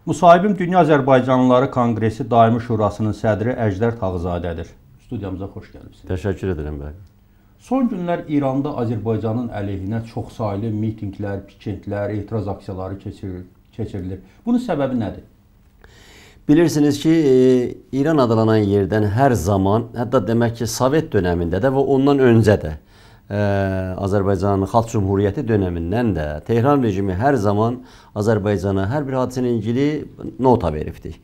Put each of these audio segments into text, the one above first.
Müsahibim Dünya Azərbaycanlıları Konqresi Daimi Şurasının sədri Əjdər Tağızadədir. Studiyamıza xoş gəlibsiniz. Təşəkkür edirəm bəy. Son günlər İranda Azərbaycanın əleyhinə çoxsaylı mitinqlər, piketlər, etiraz aksiyaları keçirilir. Bunun səbəbi nədir? Bilirsiniz ki, İran adlanan yerdən hər zaman, hətta demək ki, Sovet dönəmində də və ondan öncə də Azərbaycanın Xalq Cümhuriyyəti dönəmindən də Tehran rejimi hər zaman Azərbaycana hər bir hadisənin ilgili nota veribdir.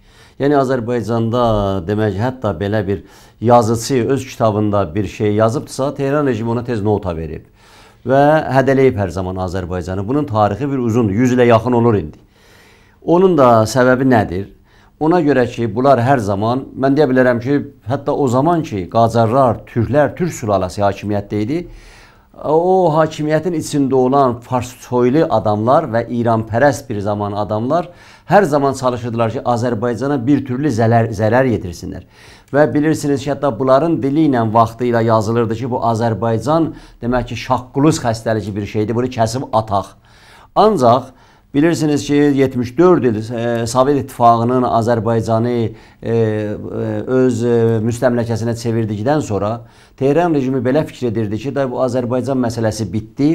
Yəni Azərbaycanda demək hətta belə bir yazıcı öz kitabında bir şey yazıbdırsa, Tehran rejimi ona tez nota verib və hədələyib hər zaman Azərbaycanı. Bunun tarixi bir uzundur, 100 ilə yaxın olur indi. Onun da səbəbi nədir? Ona görə ki, bunlar hər zaman, mən deyə bilərəm ki, hətta o zaman ki, Qacarlar, Türklər, Türk sülaləsi hakimiyyətdə idi, o hakimiyyətin içində olan farssoylu adamlar və İranpərəst bir zaman adamlar hər zaman çalışırdılar ki, Azərbaycana bir türlü zərər yetirsinlər. Və bilirsiniz ki, hətta bunların dili ilə vaxtı ilə yazılırdı ki, bu Azərbaycan demək ki, şaqquluz xəstəlici bir şeydir, bunu kəsib ataq. Ancaq bilirsiniz ki, 74 il Sovet İttifaqının Azərbaycanı öz müstəmləkəsinə çevirdikdən sonra Tehran rejimi belə fikir edirdi ki, bu Azərbaycan məsələsi bitdi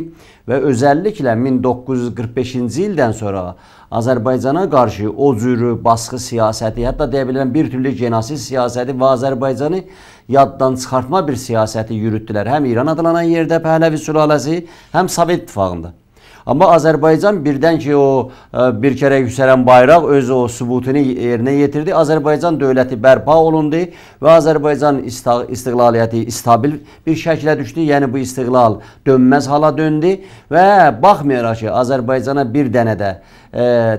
və özəlliklə 1945-ci ildən sonra Azərbaycana qarşı o cür baskı siyasəti, hətta deyə bilirəm bir türlü genosid siyasəti və Azərbaycanı yaddan çıxartma bir siyasəti yürütdülər. Həm İran adlanan yerdə Pəhləvi sülaləsi, həm Sovet İttifaqında. Amma Azərbaycan birdən ki, o bir kərə yüksələn bayraq öz o sübutunu yerinə yetirdi. Azərbaycan dövləti bərpa olundu və Azərbaycan istiqlaliyyəti stabil bir şəklə düşdü. Yəni bu istiqlal dönməz hala döndü və baxmayaraq ki, Azərbaycana bir dənə də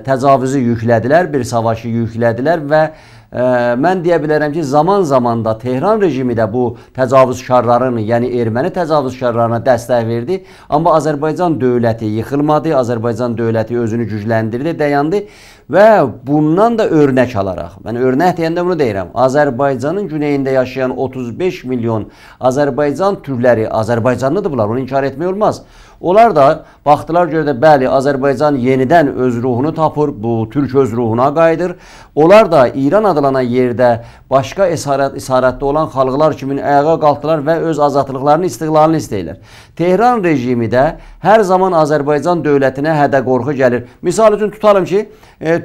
təcavüzü yüklədilər, bir savaşı yüklədilər və mən deyə bilərəm ki, zaman-zaman da Tehran rejimi də bu təcavüzkarların, yəni erməni təcavüzkarlarına dəstək verdi. Amma Azərbaycan dövləti yıxılmadı, Azərbaycan dövləti özünü gücləndirdi, dayandı və bundan da örnək alaraq, mən örnək deyəndə bunu deyirəm, Azərbaycanın güneyində yaşayan 35 milyon Azərbaycan türkləri, Azərbaycanlıdır bunlar, onu inkar etmək olmaz. Onlar da baxdılar görə də, bəli, Azərbaycan yenidən öz ruhunu tapır, bu türk öz ruhuna qayıdır. Onlar da İran adlanan yerdə başqa əsarətdə olan xalqlar kimi ayağa qalxdılar və öz azadlıqlarını, istiqlalını istəyirlər. Tehran rejimi də hər zaman Azərbaycan dövlətinə hədə-qorxu gəlir. Misal üçün tutalım ki,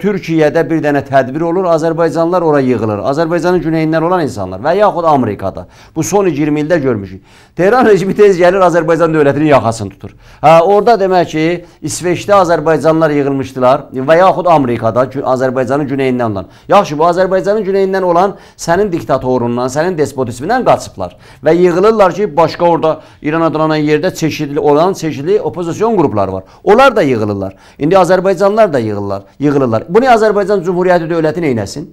Türkiyədə bir dənə tədbir olur, Azərbaycanlılar ora yığılır. Azərbaycanın güneyindən olan insanlar və yaxud Amerikada. Bu son 20 ildə görmüşük. Tehran rejimi tez gəlir, Azərbaycan dövlətinin yaxasını tutur. Orada demək ki, İsveçdə Azərbaycanlılar yığılmışdılar və yaxud Amerikada Azərbaycanın güneyindən olan. Yaxşı, bu Azərbaycanın güneyindən olan sənin diktatorundan, sənin despotizmindən qaçıblar və yığılırlar ki, başqa orada İran adlanan yerdə çeşidli opozisyon qrupları var. Onlar da yığılırlar. İndi Azərbaycanlılar da yığılırlar. Bunu Azərbaycan Cümhuriyyəti dövləti neynəsin?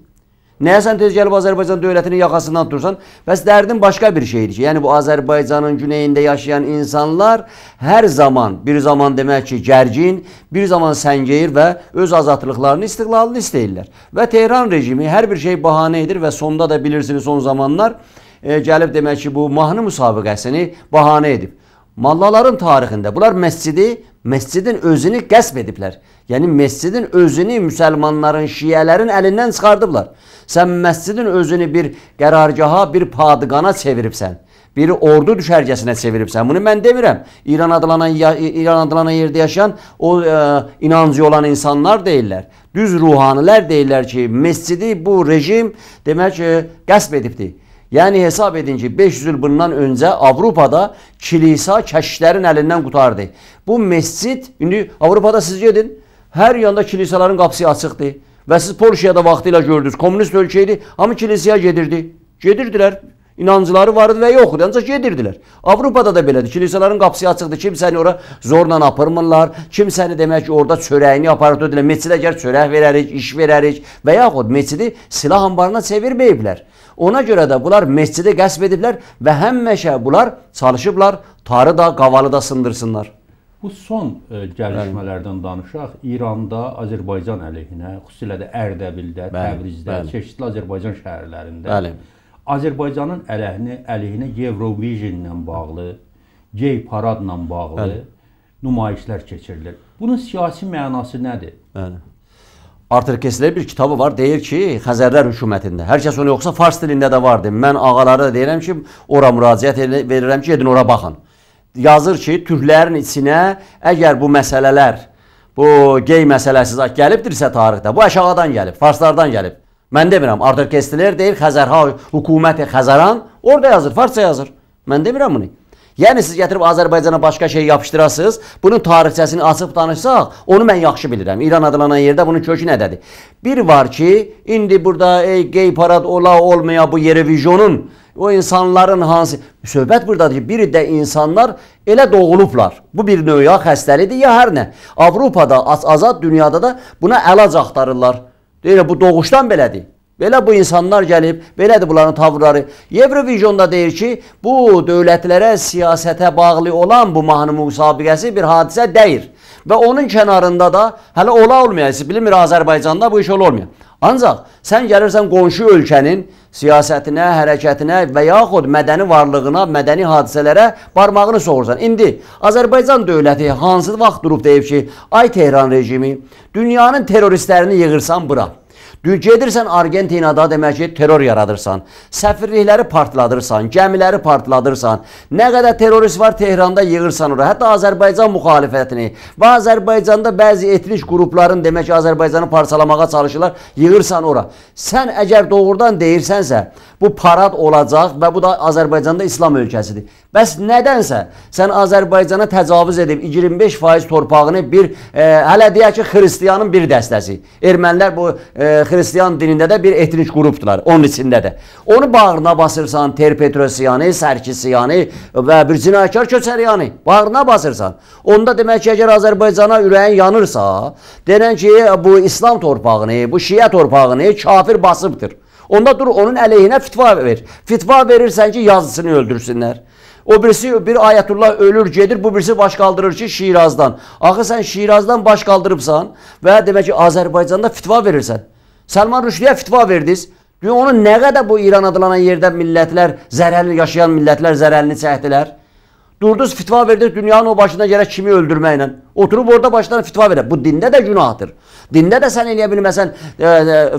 Nəyə sən tez gəlib Azərbaycan dövlətinin yaxasından tutursan? Bəs dərdin başqa bir şeydir ki, yəni bu Azərbaycanın güneyində yaşayan insanlar hər zaman, bir zaman demək ki, gərgin, bir zaman səngəyir və öz azadlıqlarını, istiqlalını istəyirlər. Və Tehran rejimi hər bir şey bahanə edir və sonda da bilirsiniz son zamanlar gəlib demək ki, bu mahnı müsabiqəsini bahanə edib. Mallaların tarixində bunlar məscidin özünü qəsb ediblər. Yəni məscidin özünü müsəlmanların, şiələrin əlindən çıxardıblar. Sən məscidin özünü bir qərargaha, bir padıqana çeviribsən. Bir ordu düşərgəsinə çeviribsən. Bunu mən demirəm. İran adlanan yerdə yaşayan o inancı olan insanlar deyirlər. Düz ruhanilər deyirlər ki, məscidi bu rejim demək ki, qəsb edibdir. Yəni hesab edin ki, 500 il bundan öncə Avropada kilisa kəşişlərin əlindən qutardı. Bu məscid, indi Avropada siz gedin, hər yanda kilisaların qapısı açıqdır. Və siz Polşiyada vaxtı ilə gördünüz, komünist ölkə idi, amma kilisaya gedirdi. Gedirdilər, inancıları vardı və yoxdur, ancaq gedirdilər. Avropada da belədir, kilisaların qapısı açıqdır, kimsəni ora zorla apırmırlar, kimsəni demək ki, orada çörəyini aparat ödürlər, meçidə gəl çörək verərik, iş verərik və yaxud meçidi silah ambarına çevirməyiblər. Ona görə də bunlar məscidi qəsb ediblər və həmişə bunlar çalışıblar, tarı da, qavalı da sındırsınlar. Bu son gəlişmələrdən danışaq. İranda Azərbaycan əleyhinə, xüsusilə də Ərdəbildə, Təbrizdə, çeşidli Azərbaycan şəhərlərində Azərbaycanın əleyhinə Eurovisionla bağlı, gey paradla bağlı nümayişlər keçirilir. Bunun siyasi mənası nədir? Arthur Koestler bir kitabı var. Deyir ki, Xəzərlər hökumətində. Hər kəs onu yoxsa fars dilində də vardı. Mən ağalara deyirəm ki, ora müraciət verirəm ki, edin ora baxın. Yazır ki, türklərin içinə əgər bu məsələlər, bu gey məsələsi gəlibdirsə tarixdə, bu aşağıdan gəlib, farslardan gəlib. Mən demirəm, Arthur Koestler deyir, Xəzərha hökuməti Xəzəran, orada yazır, farsça yazır. Mən demirəm bunu. Yəni siz gətirib Azərbaycana başqa şey yapışdırasınız, bunun tarixçəsini açıb danışsaq, onu mən yaxşı bilirəm. İran adlanan yerdə bunun kökü nədədir? Bir var ki, indi burada gey parad ola olmaya bu Yerevizyonun, o insanların hansı... Söhbət buradadır ki, biri də insanlar elə doğulublar. Bu bir növ ya xəstəlidir, ya hər nə. Avropada, azad dünyada da buna əlac axtarırlar. Deyir, bu doğuşdan belədir. Belə bu insanlar gəlib, belədir bunların tavırları. Eurovizyonda deyir ki, bu dövlətlərə, siyasətə bağlı olan bu mahnı müsabiqəsi bir hadisə deyir. Və onun kənarında da hələ ola olmayası, bilinmir Azərbaycanda bu iş olmuyor. Ancaq sən gəlirsən qonşu ölkənin siyasətinə, hərəkətinə və yaxud mədəni varlığına, mədəni hadisələrə barmağını soğursan. İndi Azərbaycan dövləti hansı vaxt durub deyib ki, ay Tehran rejimi, dünyanın teröristlərini yığırsan bura. Gedirsən Argentinada demək ki, terror yaradırsan, səfirlikləri partladırsan, gəmiləri partladırsan, nə qədər terörist var Tehranda yığırsan ora, hətta Azərbaycan müxalifətini və Azərbaycanda bəzi etnik qrupların demək ki, Azərbaycanı parçalamağa çalışırlar, yığırsan ora. Sən əgər doğrudan deyirsənsə, bu parad olacaq və bu da Azərbaycanda İslam ölkəsidir. Bəs nədənsə sən Azərbaycana təcavüz edib 25% torpağını bir, hələ deyək ki, xristiyanın bir dəstəsi. Ermənilər bu xristiyan dinində də bir etnik qrupdular, onun içində də. Onu bağrına basırsan, Terpetrosyanı, Sərkisyanı və bir cinayətkar Köçəryanı bağrına basırsan. Onda demək ki, əgər Azərbaycana ürəyin yanırsa, denən ki, bu İslam torpağını, bu Şiə torpağını kafir basıbdır. Onda dur, onun əleyhinə fitva ver. Fitva verirsən ki, yazısını öldürsünlər. O birisi, bir Ayətullah ölür, gedir, bu birisi baş qaldırır ki, Şirazdan. Axı sən Şirazdan baş qaldırıbsan və demək ki, Azərbaycanda fitva verirsən. Salman Rushdieyə fitva verdiniz. Onu nə qədər bu İran adlanan yerdə millətlər, zərərli yaşayan millətlər zərərini çəkdilər. Durdunuz, fitva verdiniz, dünyanın o başına gələk kimi öldürməklə. Oturub orada başlarına fitva verər. Bu dində də günahdır. Dində də sən eləyə bilməsən,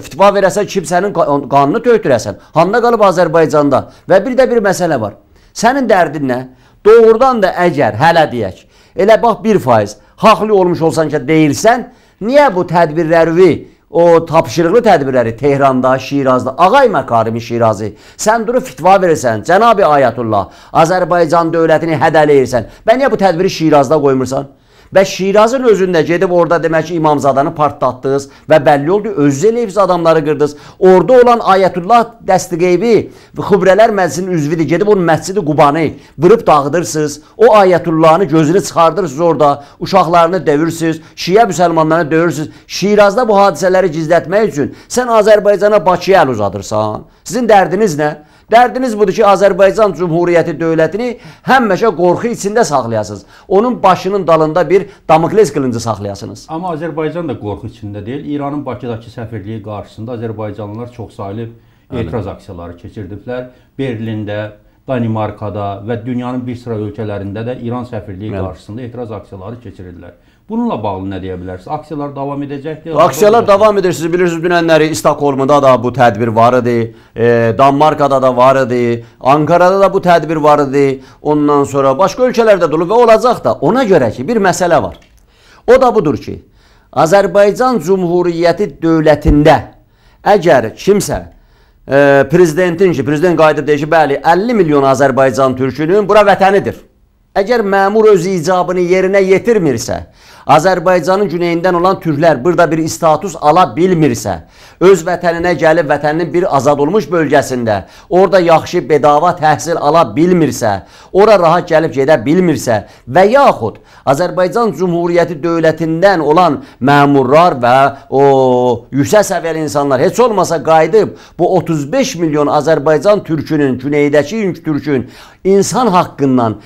fitva verəsən, kimsənin qanını tökdürəsən. Hanına qalıb Azərbaycanda. Və bir də bir məsələ var. Sənin dərdin nə? Doğrudan da əgər, hələ deyək, elə bax 1% haqlı olmuş olsan ki, deyilsən, niyə bu tədbirləri, o tapşırıqlı tədbirləri Tehranda, Şirazda, Ağay Məkarimi Şirazi, sən durub fitva verirsən, Cənab-ı Ayətullah, Azərbaycan dövlətini hədələyirsən, bə niyə bu tədbiri Şirazda qoymursan? Və Şirazın özündə gedib orada demək ki, İmamzadanı partlatdınız və bəlli oldu, özü eləyibsiz adamları qırdınız. Orada olan Ayətullah Dəstiqeybi Xübrələr Məclisinin üzvidir, gedib onun Məscid-i Qubanı vırıb dağıdırsınız. O Ayətullahını gözünü çıxardırsınız orada, uşaqlarını dövürsünüz, Şiə müsəlmanlarını dövürsünüz. Şirazda bu hadisələri gizlətmək üçün sən Azərbaycana Bakıya əl uzadırsan. Sizin dərdiniz nə? Dərdiniz budur ki, Azərbaycan Cumhuriyyəti dövlətini həmişə qorxu içində saxlayasınız. Onun başının dalında bir Damokles qılıncı saxlayasınız. Amma Azərbaycan da qorxu içində deyil. İranın Bakıdakı səfirliyi qarşısında Azərbaycanlılar çoxsaylı etiraz aksiyaları keçirdiblər. Berlində, Danimarkada və dünyanın bir sıra ölkələrində də İran səfirliyi qarşısında etiraz aksiyaları keçirirlər. Bununla bağlı nə deyə bilərsiniz? Aksiyalar davam edəcəkdir? Aksiyalar davam edir. Siz bilirsiniz, dünənləri İstockholmda da bu tədbir var idi. Danmarkada da var idi. Ankarada da bu tədbir var idi. Ondan sonra başqa ölkələrdə də olub və olacaq da. Ona görə ki, bir məsələ var. O da budur ki, Azərbaycan Cumhuriyyəti dövlətində əgər kimsə prezidentin ki, prezident qayıdıb deyir ki, bəli, 50 milyon Azərbaycan türkünün bura vətənidir. Əgər məmur öz icabını yerinə yetirmirsə, Azərbaycanın güneyindən olan türklər burada bir status ala bilmirsə, öz vətəninə gəlib vətəninin bir azad olmuş bölgəsində, orada yaxşı bedava təhsil ala bilmirsə, ora rahat gəlib gedə bilmirsə və yaxud Azərbaycan Cumhuriyyəti dövlətindən olan məmurlar və o yüksək səviyyəli insanlar heç olmasa qayıdıb bu 35 milyon Azərbaycan türkünün, güneydəki türkün insan haqqından,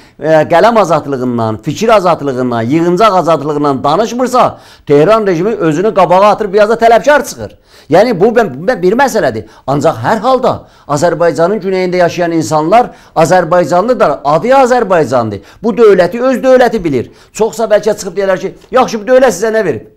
qələm azadlığından, fikir azadlığından, yığıncaq azadlığından danışmırsa, Tehran rejimi özünü qabağa atır, biraz da tələbkar çıxır. Yəni bu bir məsələdir. Ancaq hər halda Azərbaycanın güneyində yaşayan insanlar Azərbaycanlıdır, adı Azərbaycandır. Bu dövləti öz dövləti bilir. Çoxsa bəlkə çıxıb deyirlər ki, yaxşı bu dövlət sizə nə verib?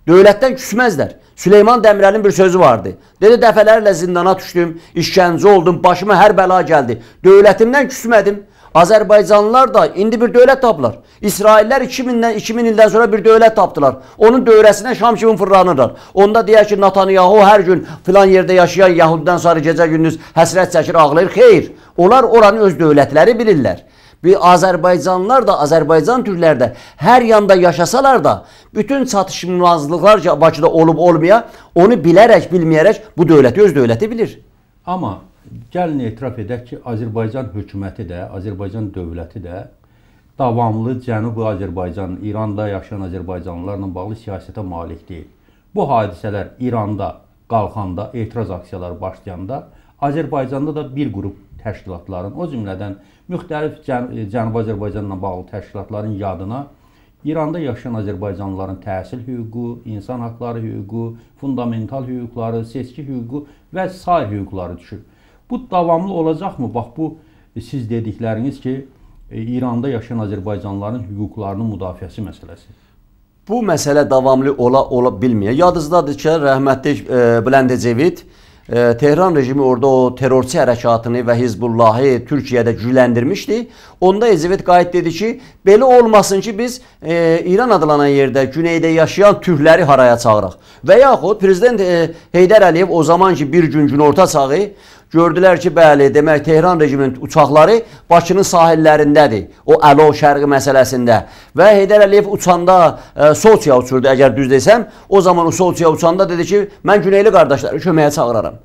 Dövlətdən küsməzlər. Süleyman Demirel'in bir sözü vardı. Dedi, dəfələrlə zindana düşdüm, işgəncə oldum, başıma hər bəla gəldi. Dövlətimdən küsmədim. Azərbaycanlılar da indi bir dövlət tapdılar. İsraillər 2000 ildən sonra bir dövlət tapdılar. Onun dövrəsinə şam kimi fırlanırlar. Onda deyər ki, Netanyahu hər gün filan yerdə yaşayan Yahudidən sonra gecə gündüz həsrət çəkir, ağlayır. Xeyr, onlar oranı öz dövlətləri bilirlər. Bir Azərbaycanlılar da, Azərbaycan türkləri də hər yanda yaşasalar da bütün çatışmazlıqlar Bakıda olub-olmaya onu bilərək, bilməyərək bu dövləti öz dövləti bilir. Amma gəlin etiraf edək ki, Azərbaycan hökuməti də, Azərbaycan dövləti də davamlı Cənubi Azərbaycan, İranda yaşayan Azərbaycanlılarla bağlı siyasətə malik deyil. Bu hadisələr İranda qalxanda, etiraz aksiyaları başlayanda Azərbaycanda da bir qrup təşkilatların, o cümlədən müxtəlif Cənubi Azərbaycanla bağlı təşkilatların yadına İranda yaşayan Azərbaycanlıların təhsil hüququ, insan haqları hüququ, fundamental hüquqları, seçki hüququ və sair hüquqları düşür. Bu davamlı olacaqmı? Bax, bu siz dedikləriniz ki, İranda yaşayan Azərbaycanlıların hüquqlarının müdafiəsi məsələsi. Bu məsələ davamlı ola bilməyir. Yadınızdadır ki, rəhmətli Bülent Ecevit Tehran rejimi orada o terrorçu hərəkatını və Hizbullahı Türkiyədə gücləndirmişdi. Onda Ecevit qayıt dedi ki, belə olmasın ki, biz İran adlanan yerdə güneydə yaşayan türkləri haraya çağıraq. Və yaxud Prezident Heydər Əliyev o zaman ki, bir gün günorta çağı gördülər ki, bəli, demək Tehran rejiminin uçaqları Bakının sahillərindədir. O Əlo şərqi məsələsində. Və Heydər Əliyev uçanda Soçiya uçurdu, əgər düz desəm. O zaman o Soçiya uçanda dedi ki, mən güneyli qardaşları köməyə çağıraram.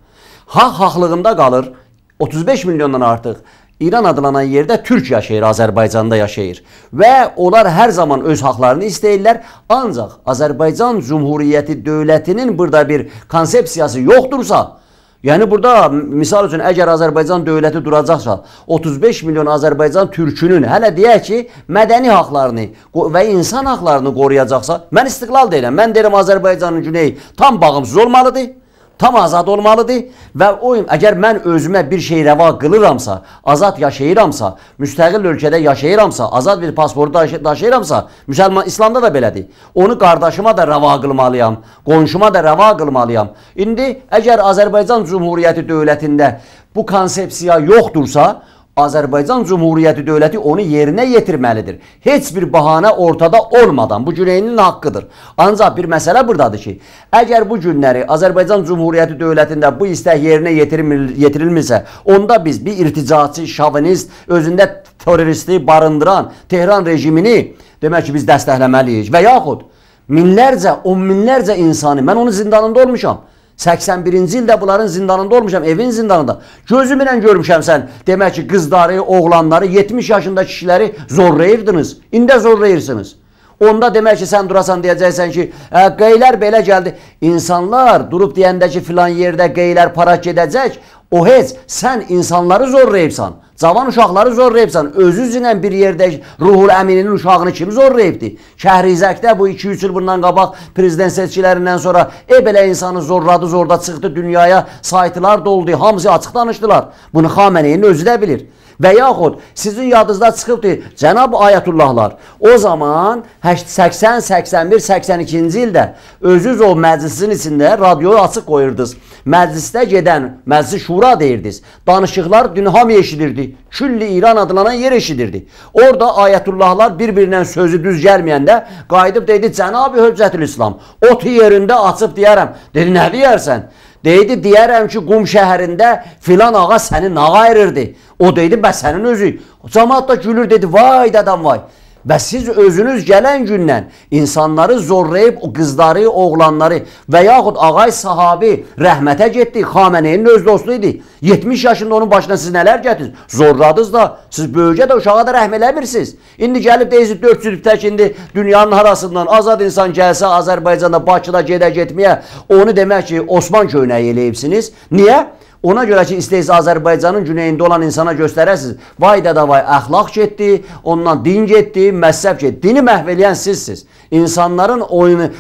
Haqlığında qalır 35 milyondan artıq İran adlanan yerdə türk yaşayır, Azərbaycanda yaşayır. Və onlar hər zaman öz haqlarını istəyirlər. Ancaq Azərbaycan Cumhuriyyəti dövlətinin burada bir konsepsiyası yoxdursa, yəni burada misal üçün əgər Azərbaycan dövləti duracaqsa 35 milyon Azərbaycan türkünün hələ deyək ki mədəni haqlarını və insan haqlarını qoruyacaqsa mən istiqlal deyirəm. Mən deyirəm Azərbaycanın güneyi tam bağımsız olmalıdır, tam azad olmalıdır və əgər mən özümə bir şey rəva qılıramsa, azad yaşayıramsa, müstəqil ölkədə yaşayıramsa, azad bir pasportu daşıyıramsa, müsəlman İslamda da belədir. Onu qardaşıma da rəva qılmalıyam, qonşuma da rəva qılmalıyam. İndi əgər Azərbaycan Cumhuriyyəti dövlətində bu konsepsiya yoxdursa, Azərbaycan Cumhuriyyəti dövləti onu yerinə yetirməlidir. Heç bir bahanə ortada olmadan, bu güneyinin haqqıdır. Ancaq bir məsələ buradadır ki, əgər bu günləri Azərbaycan Cumhuriyyəti dövlətində bu istək yerinə yetirilmirsə, onda biz bir irticaçı, şovinist, özündə teröristi barındıran Tehran rejimini demək ki, biz dəstəkləməliyik. Və yaxud minlərcə, on minlərcə insanı, mən onun zindanında olmuşam. 81-ci ildə bunların zindanında olmuşam, evin zindanında. Gözümlə görmüşəm sən, demək ki, qızları, oğlanları, 70 yaşında kişiləri zorlayırdınız. İndə zorlayırsınız. Onda demək ki, sən durasan deyəcəksən ki, qeylər belə gəldi. İnsanlar durub deyəndə ki, filan yerdə qeylər para gedəcək, o heç sən insanları zorlayıbsan. Cavan uşaqları zorlayıbsan. Özüzlə bir yerdə Ruhul Əmininin uşağını kim zorlayıbdı? Kəhrizəkdə bu 2-3 il bundan qabaq prezident seçkilərindən sonra belə insanı zorladı, zorda çıxdı dünyaya, saytlar doldu, hamısı açıq danışdılar. Bunu Xameneyin özü də bilir. Və yaxud sizin yadınızda çıxıbdır, Cənab Ayətullahlar o zaman 80, 81, 82-ci ildə özünüz o məclisin içində radioyu açıq qoyurdunuz. Məclisdə gedən, məclis şura deyirdiniz. Danışıqlar dün hamı eşidirdi. Külli İran adlanan yer eşidirdi. Orada Ayətullahlar bir-birindən sözü düz gəlməyəndə qayıdıb deydi, Cənab-ı Höccətül İslam, otu yerində açıb deyərəm. Dedi, nə deyərsən? Deydi, deyərəm ki, Qum şəhərində filan ağa səni nağa erirdi. O deydi, bəs sənin özü. Cəmaat da gülür, dedi, vay dadam vay. Və siz özünüz gələn gündən insanları zorlayıb, o qızları, oğlanları və yaxud ağay sahabi rəhmətə getdi, Xameneyin öz dostu idi. 70 yaşında onun başına siz nələr gətirsiniz? Zorladınız da, siz böyücə də uşağa da rəhm eləmirsiniz. İndi gəlib deyirsiniz 400 tək indi dünyanın harasından azad insan gəlsə Azərbaycanda, Bakıda getməyə, onu demək ki, Osman köynəyi eləyibsiniz. Niyə? Ona görə ki, istəyirsiniz Azərbaycanın güneyində olan insana göstərəsiniz. Vay da vay, əxlaq getdi, ondan din getdi, məzhəb getdi. Dini məhv eləyən sizsiniz. İnsanların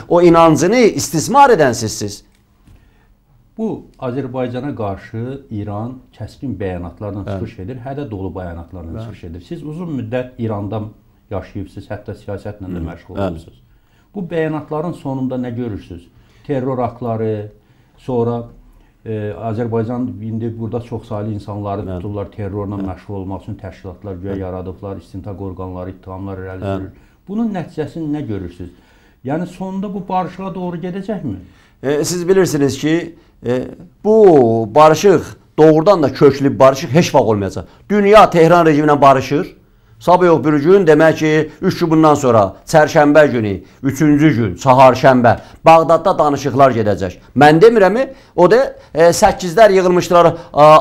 o inancını istismar edən sizsiniz. Bu Azərbaycana qarşı İran kəskin bəyanatlarla çıxış edir, hədə dolu bəyanatlarla çıxış edir. Siz uzun müddət İranda yaşayıbsınız, hətta siyasətlə də məşğul olursunuz. Bu bəyanatların sonunda nə görürsünüz? Terror aktları, sonra Azərbaycan indi burada çoxsaylı insanları tuturlar, terrorla məşğul olmaq üçün təşkilatlar güya yaradıblar, istintaq orqanları ittihamlar irəli sürür. Bunun nəticəsini nə görürsünüz? Yəni sonunda bu barışığa doğru gedəcəkmi? Siz bilirsiniz ki, bu barışıq doğrudan da köklü bir barışıq heç vaxt olmayacaq. Dünya Tehran rejiminə barışır. Sabah yox bir gün, demək ki, 3 gün bundan sonra, çərşənbə günü, 3-cü gün, çaharşənbə, Bağdadda danışıqlar gedəcək. Mən demirəm, o da 8-lər yığılmışdılar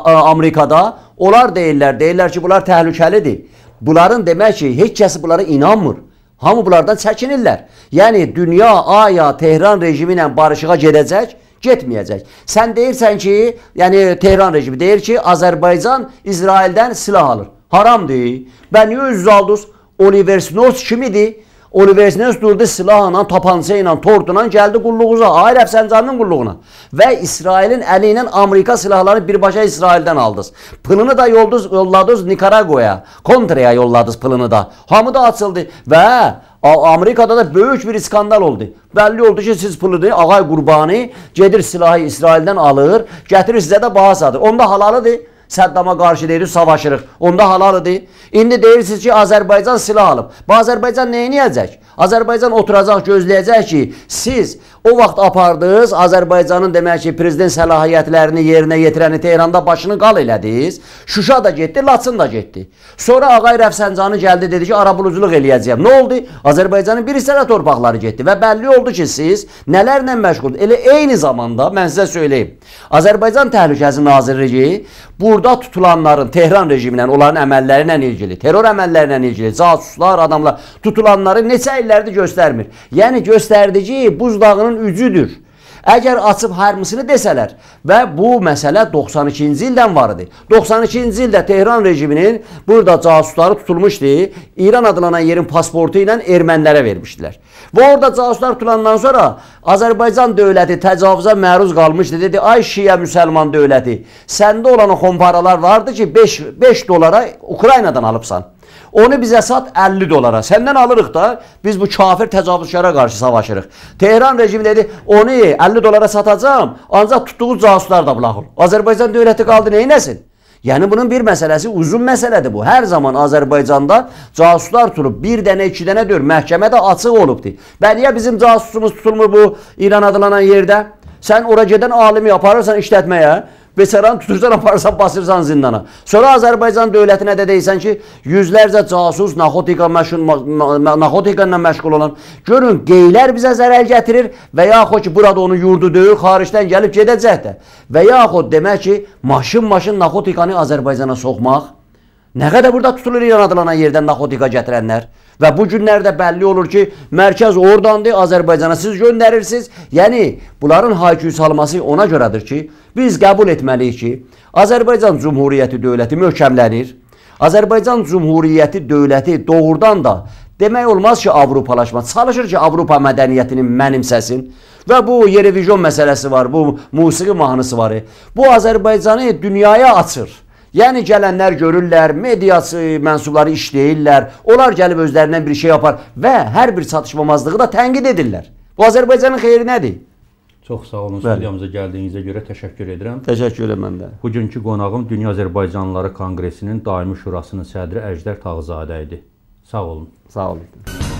Amerikada. Onlar deyirlər ki, bunlar təhlükəlidir. Bunların demək ki, heç kəsi bunlara inanmır. Hamı bunlardan çəkinirlər. Yəni, dünya, aya, Tehran rejimi ilə barışığa gedəcək, getməyəcək. Sən deyirsən ki, yəni Tehran rejimi deyir ki, Azərbaycan İsraildən silah alır. Haramdır. Ben niye öz aldınız? Universinos kim idi? Universinos durdu silahla, tapancayla, tortuna geldi qulluğuza, Ağır Əfsəncanın qulluğuna. Və İsrailin əli ilə Amerika silahlarını birbaşa İsraildən aldınız. Pılını da yolladınız Nikaraguaya, Kontraya yolladınız pılını da. Hamı da açıldı və Amerikada da böyük bir skandal oldu. Belli oldu ki, siz pılını, Ağay Qurbani gedir silahı İsraildən alır, gətirir sizə də baha satır. Onda halalıdır. Səddama qarşı deyirik, savaşırıq. Onda halalıdır. İndi deyirsiniz ki, Azərbaycan silah alıb. Bu Azərbaycan neyini yiyəcək? Azərbaycan oturacaq, gözləyəcək ki, siz o vaxt apardınız, Azərbaycanın demək ki, prezident səlahiyyətlərini yerinə yetirəni Tehranda başını qal elədiniz. Şuşa da getdi, Laçın da getdi. Sonra Ağay Rəfsəncanı gəldi, dedi ki, arabuluculuq eləyəcəyəm. Nə oldu? Azərbaycanın bir hissələ torpaqları getdi və bəlli oldu ki, siz nələrlə məşğul? Elə eyni zamanda, mən sizə söyleyeyim, Azərbaycan Təhlükəsizlik Nazirliyi burada tutulanların, Tehran rejimindən, onların əməlləri ilə ilgili, terror əməlləri ilə ilgili, casuslar, adamlar tutulanları neçə illərdir göstərmir. Yəni göstərdici buzdağının ücüdür. Əgər açıb hamısını desələr və bu məsələ 92-ci ildən var idi. 92-ci ildə Tehran rejiminin burada casusları tutulmuşdu. İran adlanan yerin pasportu ilə ermənilərə vermişdilər. Və orada casuslar tutulandan sonra Azərbaycan dövləti təcavüzə məruz qalmışdı. Dedi, ay Şiə müsəlman dövləti, səndə olan o komparalar vardı ki, 5 dolara Ukraynadan alıbsan. Onu bizə sat 50 dolara. Səndən alırıq da biz bu kafir təcavüzkara qarşı savaşırıq. Tehran rejimi dedi, onu 50 dolara satacağım, ancaq tutduğu casuslar da bıraxır. Azərbaycan dövləti qaldı neynəsin? Yəni bunun bir məsələsi, uzun məsələdir bu. Hər zaman Azərbaycanda casuslar tutulub, bir dənə, iki dənə deyir, məhkəmədə açıq olubdur. Və niyə bizim casusumuz tutulmur bu İran adlanan yerdə? Sən ora gedən alimi yaparırsan işlətməyə, beçaranı tutursan, aparırsan, basırsan zindana. Sonra Azərbaycan dövlətinə də deyirsən ki, yüzlərcə casus, narkotika ilə məşğul olan, görün, qeylər bizə zərər gətirir və yaxud ki, burada onun yurdu deyil, xaricdən gəlib gedəcək də. Və yaxud demək ki, maşın narkotikanı Azərbaycana soxmaq. Nə qədər burada tutulur İran adlanan yerdən narkotika gətirənlər? Və bu günlərdə bəlli olur ki, mərkəz oradandır, Azərbaycana siz göndərirsiniz. Yəni, bunların hayküyü salması ona görədir ki, biz qəbul etməliyik ki, Azərbaycan Cumhuriyyəti dövləti möhkəmlənir. Azərbaycan Cumhuriyyəti dövləti doğrudan da demək olmaz ki, Avropalaşma. Çalışır ki, Avropa mədəniyyətini mənimsəsin. Və bu Yerevizyon məsələsi var, bu musiqi mahnısı var. Bu Azərbaycanı dünyaya açır. Yəni gələnlər görürlər, mediası mənsubları işləyirlər, onlar gəlib özlərindən bir şey yapar və hər bir çatışmamazlığı da tənqid edirlər. Bu Azərbaycanın xeyri nədir? Çox sağ olun, studiyamıza gəldiyinizə görə təşəkkür edirəm. Təşəkkür edirəm mən də. Bugünkü qonağım Dünya Azərbaycanlıları Konqresinin Daimi Şurasının sədri Əjdər Tağızadə idi. Sağ olun. Sağ olun.